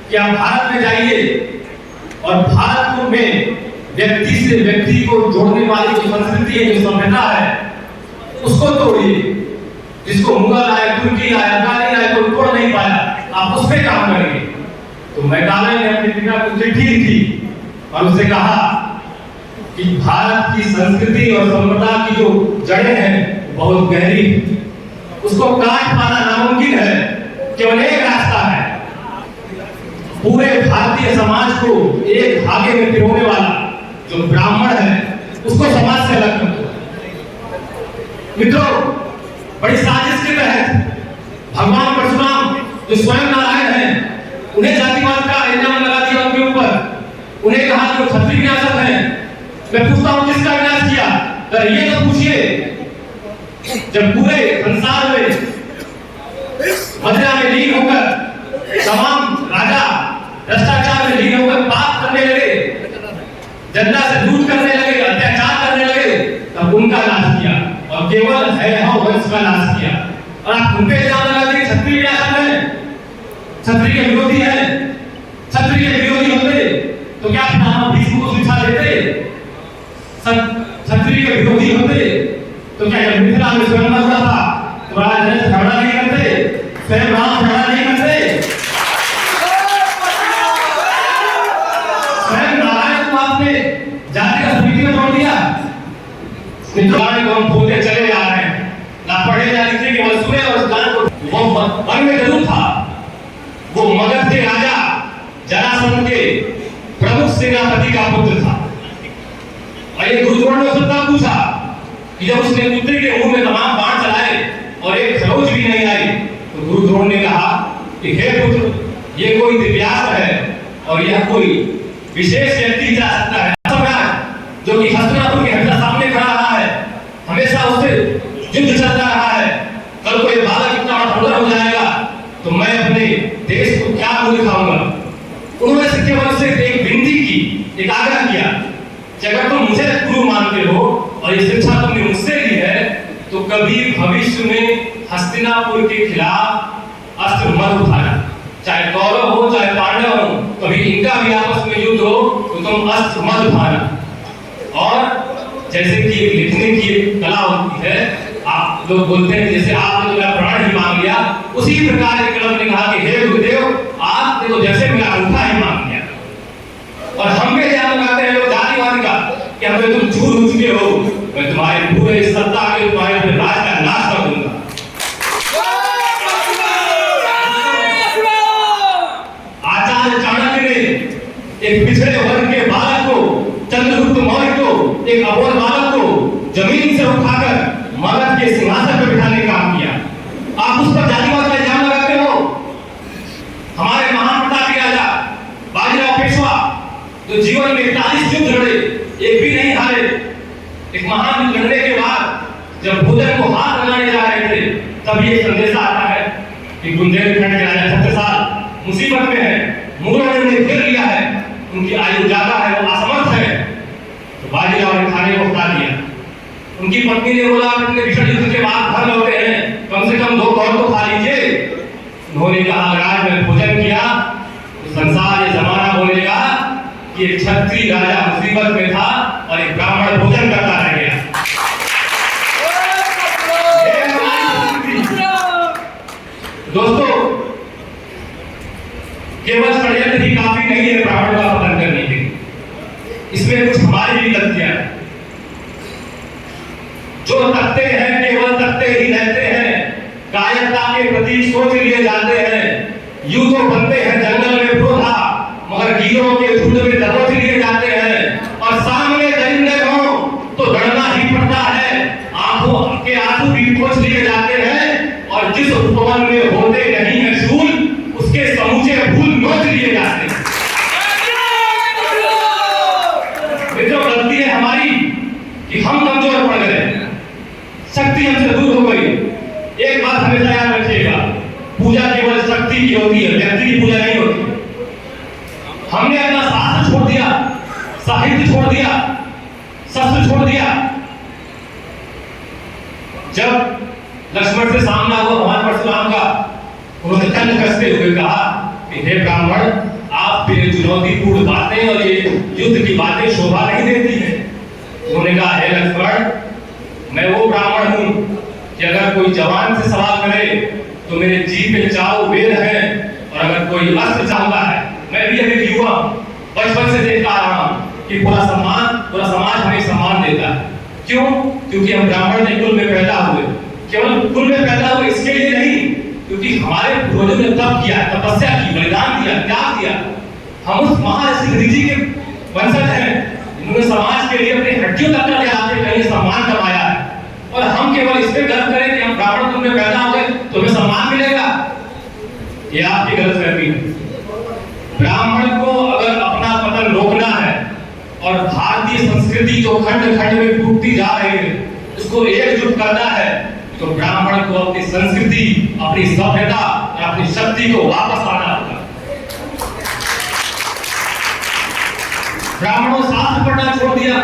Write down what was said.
कि आप भारत में जाइए और भारत में व्यक्ति से व्यक्ति को जोड़ने वाली जो संस्कृति है, जो सभ्यता है, उसको तोड़िए। जिसको मुगल आए, तुर्की आए, अफगानी आए, कोई तोड़ नहीं पाया, आप उस पर काम करेंगे। तो मैकाले ने अपने पिता को चिट्ठी लिखी और उससे कहा कि भारत की संस्कृति और सभ्यता की जो जड़ें हैं बहुत गहरी है, उसको काट पाना नामुमकिन है। केवल एक रास्ता है, पूरे भारतीय समाज को एक धागे में पिरोने वाला जो ब्राह्मण है उसको समाज से अलग कर दो। मित्रों, बड़ी साजिश के तहत भगवान परशुराम जो स्वयं नारायण हैं, उन्हें जातिवाद का इल्जाम लगा दिया उनके ऊपर। उन्हें कहा कि वो क्षत्रिय विनाशक हैं। मैं पूछता हूं किसका विनाश किया? तो ये तो पूछिए, जब पूरे संसार में मदिरा में लीन होकर तमाम राजा भ्रष्टाचार में लीन होकर पाप करने लगे, जनता से लूट करने लगे, अत्याचार करने लगे, तब उनका नाश किया और केवल है वंश का नाश किया। और आप उनपे इल्जाम लगा दिए क्षत्रिय विनाशक है, क्षत्रिय के विरोधी है। क्षत्रिय के विरोधी होते तो क्या आप भीष्म को शिक्षा देते? क्षत्रिय के विरोधी होते तो क्या जब मिथिला में स्वयं हुआ था तो राजा से झगड़ा नहीं करते? स्वयं राम झगड़ा नहीं करते? स्वयं नारायण को आपने जाति का समिति में जोड़ दिया। मित्रों, को हम बोलते चले जा रहे हैं, ना पढ़े ना लिखे, केवल सुने और उस गान को। वो मन में जरूर था, वो मगध के राजा जरासंध के प्रमुख सेनापति का पुत्र था। और ये गुरुद्रोण ने उससे पूछा कि जब उसने पुत्री के मुंह में तमाम बाण चलाए और एक खरोच भी नहीं आई, तो गुरुद्रोण ने कहा कि हे पुत्र, ये कोई दिव्यास्त्र है और यह कोई विशेष व्यक्ति जा सकता है जो कि हस्तिनापुर के हमेशा सामने खड़ा रहा है, हमेशा उससे युद्ध चलता रहा है। कल को ये बालक इतना बड़ा हो जाएगा तो मैं अपने देश को क्या मुंह दिखाऊंगा? उन्होंने केवल से एक विनती की, एक आग्रह किया कि अगर तुम मुझे गुरु मानते हो और ये शिक्षा तुमने मुझसे ली है तो कभी भविष्य में हस्तिनापुर के खिलाफ अस्त्र मत उठाना। चाहे कौरव हो चाहे पांडव हो, कभी इनका भी आपस में युद्ध हो तो तुम अस्त्र मत उठाना। और जैसे कि लिखने की कला होती है, आप लोग बोलते हैं जैसे आपने मेरा प्राण ही मांग लिया, उसी प्रकार एक कलम ने कहा कि हे गुरुदेव, आपने तो जैसे मेरा अंगूठा ही मांग लिया। और हम भी ध्यान लगाते हैं लोग जातिवाद का कि हमें तुम झूठ उठ के हो, मैं तुम्हारे पूरे सत्ता के तुम्हारे राज का नाश कर दूंगा। आचार्य चाणक्य ने एक पिछड़े वर्ग के बालक को, चंद्रगुप्त मौर्य को, एक अबोध बालक को जमीन से उठाकर मगध के सिंहासन पर बिठाने का काम किया। आप उस पर जातिवाद का इल्जाम लगाते हो? हमारे महान प्रतापी राजा बाजीराव पेशवा जो जीवन में 41 युद्ध लड़े, एक भी नहीं हारे। एक महान युद्ध लड़ने के बाद जब भोजन को हाथ लगाने जा रहे थे, तब ये संदेशा आता है कि बुंदेलखंड के राजा 70 साल मुसीबत में है, मुगलों ने उन्हें घेर लिया है, उनकी आयु ज्यादा है, वो असमर्थ है। तो बाजीराव ने खाने को हटा दिया। उनकी पत्नी ने बोला, अपने भीषण युद्ध के बाद घर लौटे हैं, कम से कम 2 कौर तो खा लीजिए। उन्होंने कहा, अगर आज मैंने भोजन किया तो संसार ये जमाना बोलेगा कि एक क्षत्रिय राजा मुसीबत में था और एक ब्राह्मण भोजन करता रह गया। दोस्तों, केवल षड्यंत्र ही काफी नहीं है ब्राह्मण का पतन करने के लिए, इसमें कुछ हमारी भी गलतियां हैं। जो तकते हैं केवल तकते ही रहते हैं, कायरता के प्रतीक सोच लिए जाते हैं। यूं तो बनते हैं जंगल में क्रोधा, मगर गिरों के झुंड में दबोच लिए जाते हैं। और सामने दरिंदे हो तो डरना ही पड़ता है, आंखों के आंसू भी पोंछ लिए जाते हैं। और जिस उपवन में होते नहीं है शूल, उसके समूचे फूल नोच लिए जाते हैं। जो गलती है हमारी कि हम कमजोर पड़ गए, शक्ति हमसे दूर हो गई। एक बात हमेशा याद रखिएगा, पूजा केवल शक्ति की होती है, व्यक्ति की पूजा नहीं होती। हमने अपना शास्त्र छोड़ दिया, साहित्य छोड़ दिया, शस्त्र छोड़ दिया। जब लक्ष्मण से सामना हुआ भगवान परशुराम का, उन्होंने कंठ कसते हुए कहा कि हे ब्राह्मण, आप पे चुनौतीपूर्ण बातें और ये युद्ध की बातें शोभा नहीं देती हैं। उन्होंने कहा, हे लक्ष्मण, मैं वो ब्राह्मण हूँ कि अगर कोई जवान से सवाल करे तो मेरे जी पे चारों वेद हैं, और अगर कोई अस्त्र चाहता है, मैं भी अभी युवा बचपन से देखता आ रहा हूँ कि पूरा समाज हमें सम्मान देता है। क्यों? क्योंकि हम ब्राह्मण के कुल में पैदा हुए। केवल कुल में पैदा हुए इसके लिए नहीं, क्योंकि हमारे पूर्वजों ने तप किया, तपस्या की, बलिदान दिया, त्याग दिया। हम उस महर्षि ऋषि के वंशज हैं जिन्होंने समाज के लिए अपनी हड्डियों तक का त्याग के कहीं सम्मान कमाया है। और हम केवल इस पे गर्व करें कि हम ब्राह्मण कुल में पैदा हो गए तो हमें सम्मान मिलेगा, ये आपकी गलतफहमी है। ब्राह्मण को अगर अपना पतन रोकना है और भारतीय संस्कृति जो खंड खंड में टूटती जा रही है उसको एकजुट करना है, तो ब्राह्मण को अपनी संस्कृति, अपनी सभ्यता और अपनी शक्ति को वापस लाना होगा। ब्राह्मणों शास्त्र पढ़ना छोड़ दिया।